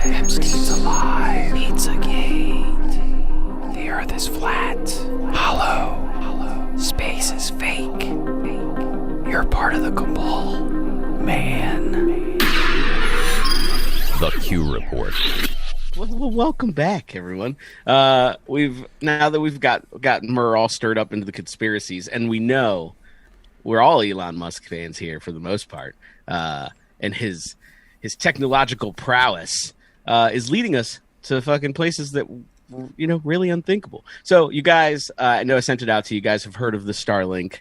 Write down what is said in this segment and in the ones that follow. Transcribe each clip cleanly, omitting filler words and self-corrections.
Epstein's alive. Pizzagate. The earth is flat. Hollow. Space is fake. You're part of the cabal. Man. The Q Report. Well, welcome back, everyone. We've gotten Murr all stirred up into the conspiracies, and we know we're all Elon Musk fans here for the most part. And his technological prowess is leading us to fucking places that really unthinkable. So you guys, I know I sent it out to you guys. Have heard of the Starlink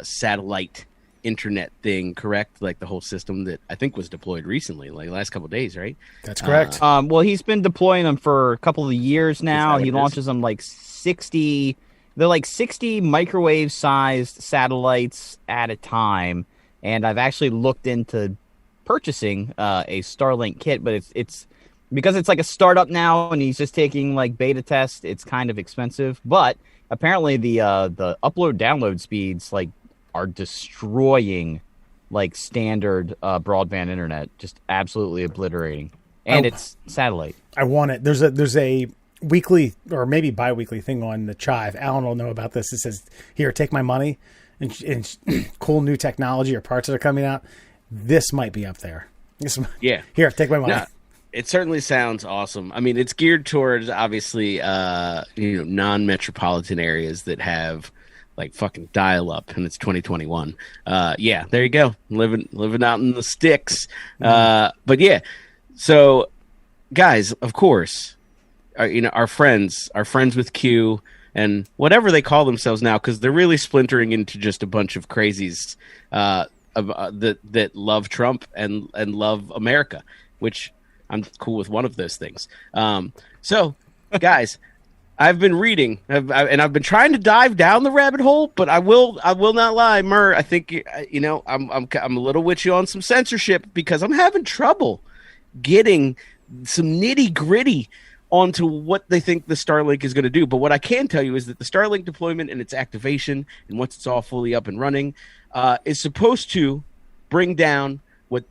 satellite internet thing, correct? Like the whole system that I think was deployed recently, like the last couple of days, right? That's correct. Well, he's been deploying them for a couple of years now. He launches them like 60. They're like 60 microwave-sized satellites at a time. And I've actually looked into purchasing a Starlink kit, but it's because it's like a startup now, and he's just taking like beta tests. It's kind of expensive, but apparently the upload download speeds like are destroying like standard broadband internet, just absolutely obliterating. And it's satellite. I want it. There's a weekly or maybe bi-weekly thing on the Chive. Alan will know about this. It says, "Here, take my money," and cool new technology or parts that are coming out. This might be up there. Yeah. Here, take my money. No, it certainly sounds awesome. I mean, it's geared towards obviously non-metropolitan areas that have like fucking dial-up, and it's 2021. Yeah, there you go, living out in the sticks. But yeah, so guys, of course, our friends with Q and whatever they call themselves now, because they're really splintering into just a bunch of crazies that love Trump and love America, which I'm cool with one of those things. So, guys, I've been reading, and I've been trying to dive down the rabbit hole, but I will not lie, Murr. I think I'm a little witchy on some censorship because I'm having trouble getting some nitty gritty onto what they think the Starlink is going to do. But what I can tell you is that the Starlink deployment and its activation, and once it's all fully up and running, is supposed to bring down what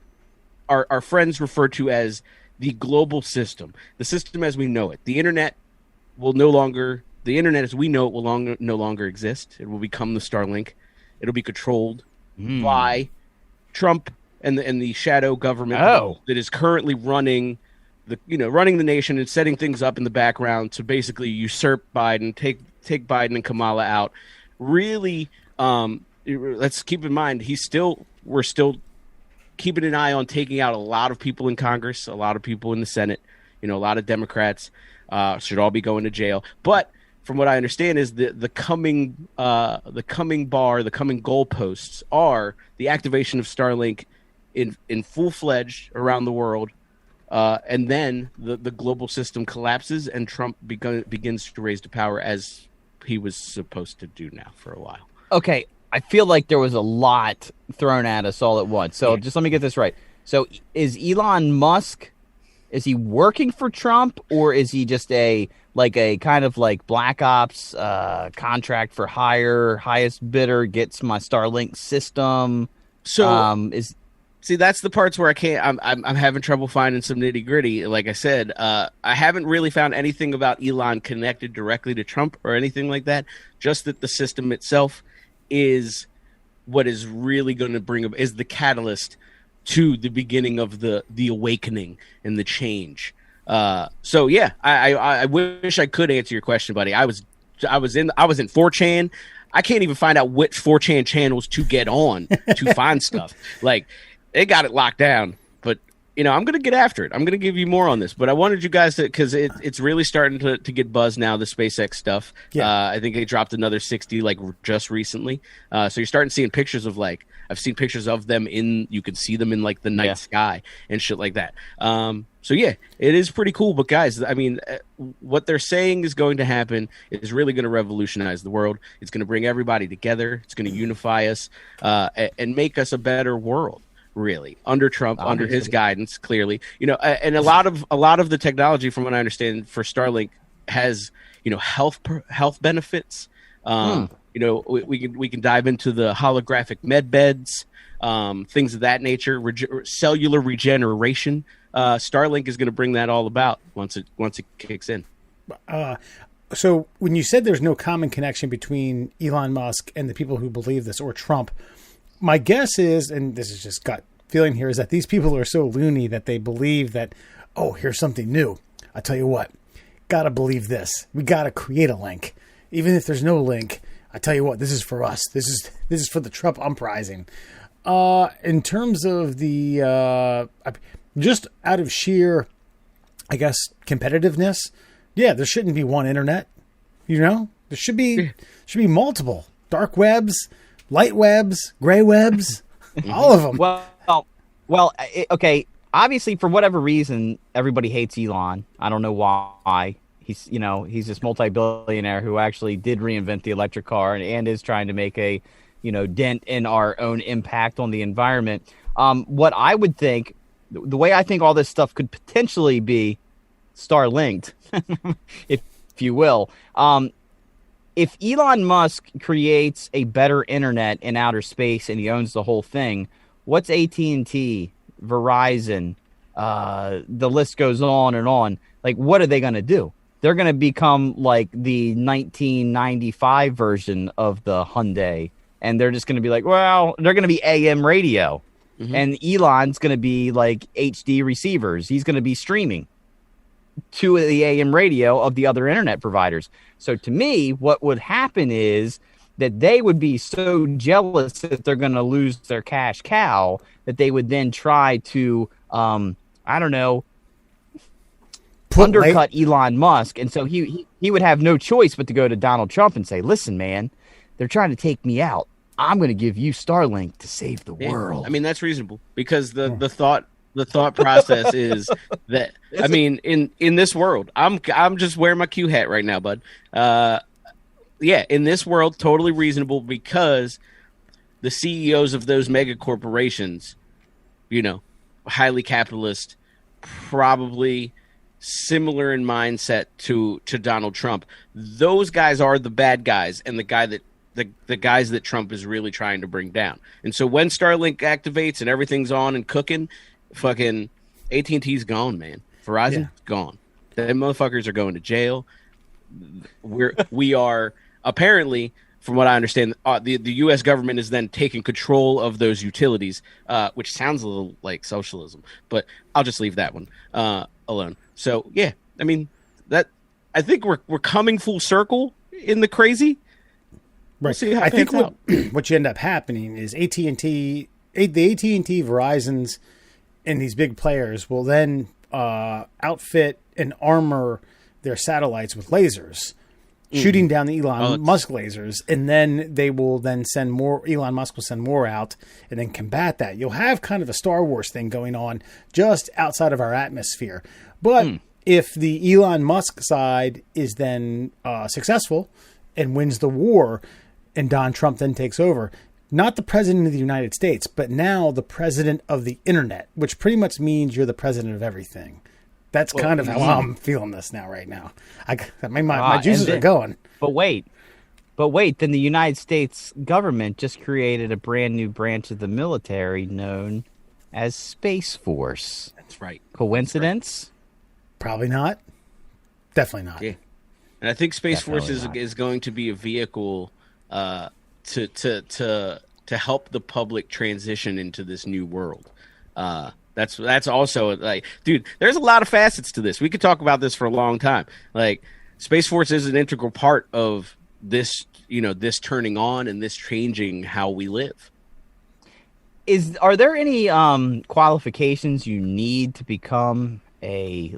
our friends refer to as the global system, the system as we know it. The internet as we know it will no longer exist. It will become the Starlink. It'll be controlled by Trump and the shadow government that is currently running the nation and setting things up in the background to basically usurp Biden, take Biden and Kamala out. Really, let's keep in mind we're still keeping an eye on taking out a lot of people in Congress, a lot of people in the Senate. A lot of Democrats should all be going to jail. But from what I understand is the coming goalposts are the activation of Starlink in full-fledged around the world. And then the global system collapses and Trump begins to raise to power as he was supposed to do now for a while. Okay, I feel like there was a lot thrown at us all at once. So just let me get this right. So is Elon Musk, is he working for Trump, or is he just a kind of like Black Ops contract for hire, highest bidder gets my Starlink system? So see, that's the parts where I'm having trouble finding some nitty gritty. Like I said, I haven't really found anything about Elon connected directly to Trump or anything like that. Just that the system itself is what is really going to is the catalyst to the beginning of the awakening and the change. So yeah, I wish I could answer your question, buddy. I was in 4chan. I can't even find out which 4chan channels to get on to find stuff. Like, they got it locked down, but I'm going to get after it. I'm going to give you more on this, but I wanted you guys to, because it's really starting to get buzz now, the SpaceX stuff. Yeah. I think they dropped another 60 like just recently. So you're starting seeing pictures of I've seen pictures of them you can see them in like the night sky and shit like that. So yeah, it is pretty cool. But guys, I mean, what they're saying is going to happen is really going to revolutionize the world. It's going to bring everybody together. It's going to unify us and make us a better world. Really, under Trump, under his guidance, clearly, and a lot of the technology, from what I understand, for Starlink has health benefits. we can dive into the holographic med beds, things of that nature, cellular regeneration. Starlink is going to bring that all about once it kicks in. So when you said there's no common connection between Elon Musk and the people who believe this, or Trump, my guess is, and this is just gut feeling here, is that these people are so loony that they believe that, oh, here's something new. I tell you what, gotta believe this. We gotta create a link, even if there's no link. I tell you what, this is for us. This is for the Trump uprising. In terms of the just out of sheer, I guess, competitiveness. Yeah, there shouldn't be one internet. There should be multiple dark webs, light webs, gray webs, all of them. Okay. Obviously, for whatever reason, everybody hates Elon. I don't know why. He's this multi-billionaire who actually did reinvent the electric car and is trying to make a, dent in our own impact on the environment. What I would think, the way I think all this stuff could potentially be Starlinked, if you will. If Elon Musk creates a better internet in outer space and he owns the whole thing, what's AT&T, Verizon, the list goes on and on. Like, what are they going to do? They're going to become like the 1995 version of the Hyundai, and they're just going to be like, well, they're going to be AM radio, and Elon's going to be like HD receivers. He's going to be streaming to the AM radio of the other internet providers. So to me, what would happen is that they would be so jealous that they're going to lose their cash cow that they would then try to, undercut Elon Musk. And so he would have no choice but to go to Donald Trump and say, listen, man, they're trying to take me out. I'm going to give you Starlink to save the world. I mean, that's reasonable because the thought process is that, I mean, in this world, I'm just wearing my Q hat right now, bud. In this world, totally reasonable because the CEOs of those mega corporations, highly capitalist, probably similar in mindset to Donald Trump. Those guys are the bad guys and the guys that Trump is really trying to bring down. And so when Starlink activates and everything's on and cooking, fucking AT&T's gone, man. Verizon's gone. Them motherfuckers are going to jail. We are apparently, from what I understand, the U.S. government is then taking control of those utilities, which sounds a little like socialism, but I'll just leave that one alone. So yeah, I mean I think we're coming full circle in the crazy. Right. We'll see how I think out. what you end up happening is the AT&T, Verizon's, and these big players will then outfit and armor their satellites with lasers, shooting down the Elon Musk lasers, and then they will then send more. Elon Musk will send more out and then combat that. You'll have kind of a Star Wars thing going on just outside of our atmosphere. But if the Elon Musk side is then successful and wins the war, and Don Trump then takes over, not the president of the United States, but now the president of the internet, which pretty much means you're the president of everything. That's kind of how I'm feeling this now, right now. My juices are going. But wait, then the United States government just created a brand new branch of the military known as Space Force. That's right. Coincidence? Probably not. Definitely not. Yeah. And I think Space Force is going to be a vehicle to help the public transition into this new world. That's also like, dude, there's a lot of facets to this. We could talk about this for a long time. Like, Space Force is an integral part of this, this turning on and this changing how we live. Are there any qualifications you need to become a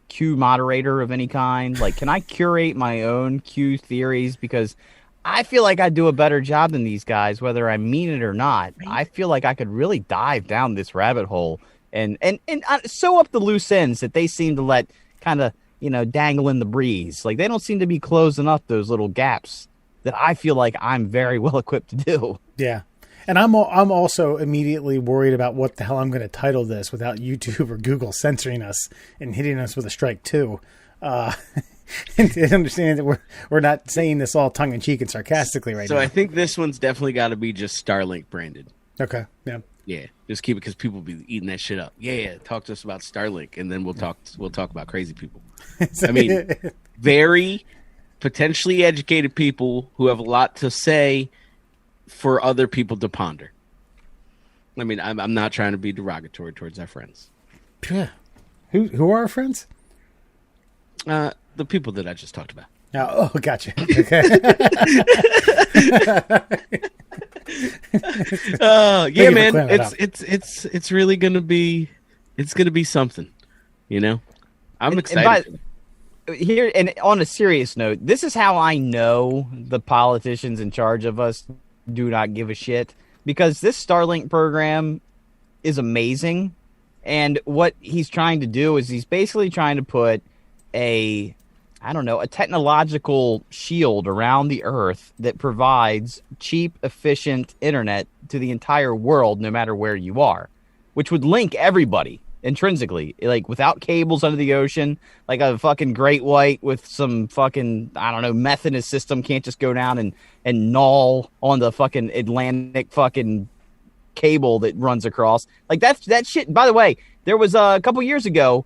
Q moderator of any kind? Like, can I curate my own Q theories? Because I feel like I do a better job than these guys, whether I mean it or not. I feel like I could really dive down this rabbit hole and sew up the loose ends that they seem to let kind of, dangle in the breeze. Like, they don't seem to be closing up those little gaps that I feel like I'm very well equipped to do. Yeah. And I'm also immediately worried about what the hell I'm going to title this without YouTube or Google censoring us and hitting us with a strike too. and understand that we're not saying this all tongue in cheek and sarcastically right So now. I think this one's definitely got to be just Starlink branded. Okay. Yeah. Yeah, just keep it because people be eating that shit up. Yeah, talk to us about Starlink, and then we'll talk about crazy people. I mean, very potentially educated people who have a lot to say for other people to ponder. I mean, I'm not trying to be derogatory towards our friends. Yeah. Who are our friends? The people that I just talked about. Oh, gotcha. Okay. Yeah, man, clearing that it's really gonna be something, you know. I'm excited. Here, and on a serious note, this is how I know the politicians in charge of us do not give a shit, because this Starlink program is amazing, and what he's trying to do is he's basically trying to put a technological shield around the Earth that provides cheap, efficient internet to the entire world, no matter where you are, which would link everybody intrinsically, like without cables under the ocean, like a fucking great white with some fucking, meth in his system can't just go down and gnaw on the fucking Atlantic fucking cable that runs across. Like that shit. By the way, there was a couple years ago,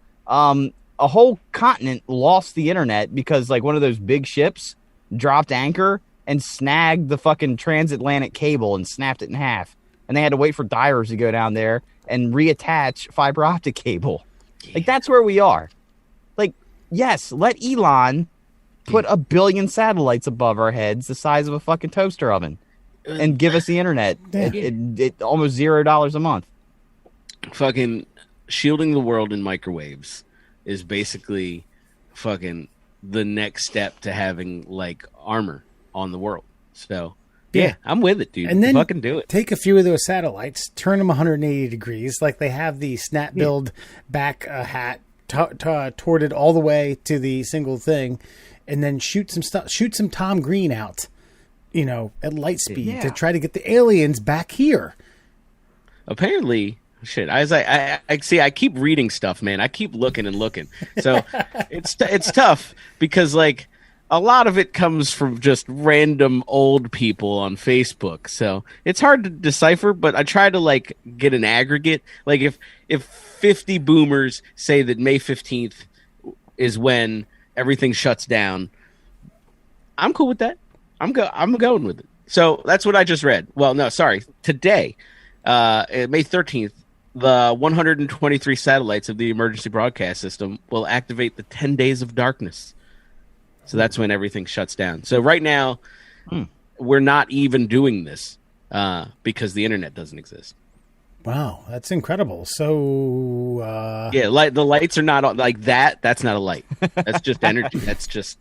a whole continent lost the internet because like one of those big ships dropped anchor and snagged the fucking transatlantic cable and snapped it in half. And they had to wait for divers to go down there and reattach fiber optic cable. Yeah. Like, that's where we are. Like, yes, let Elon put 1 billion satellites above our heads the size of a fucking toaster oven and give us the internet at almost $0 a month. Fucking shielding the world in microwaves is basically fucking the next step to having like armor on the world. So yeah, I'm with it, dude. And then fucking do it. Take a few of those satellites, turn them 180 degrees, like they have the snap build back hat torted all the way to the single thing, and then shoot some Tom Green out, at light speed to try to get the aliens back here. Apparently. Shit, I see. I keep reading stuff, man. I keep looking and looking. So it's tough because like a lot of it comes from just random old people on Facebook. So it's hard to decipher. But I try to like get an aggregate. Like if 50 boomers say that May 15th is when everything shuts down, I'm cool with that. I'm going with it. So that's what I just read. Well, no, sorry. Today, May 13th. The 123 satellites of the emergency broadcast system will activate the 10 days of darkness. So that's when everything shuts down. So right now, we're not even doing this because the internet doesn't exist. Wow, that's incredible. So yeah, the lights are not on, like that. That's not a light. That's just energy. That's just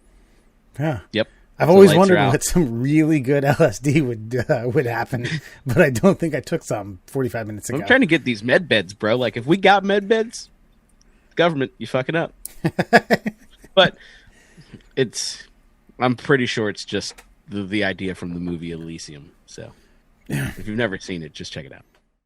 Yep. I've always wondered what some really good LSD would happen, but I don't think I took some 45 minutes ago. I'm trying to get these med beds, bro. Like, if we got med beds, government, you fucking up. But I'm pretty sure it's just the idea from the movie Elysium. So if you've never seen it, just check it out.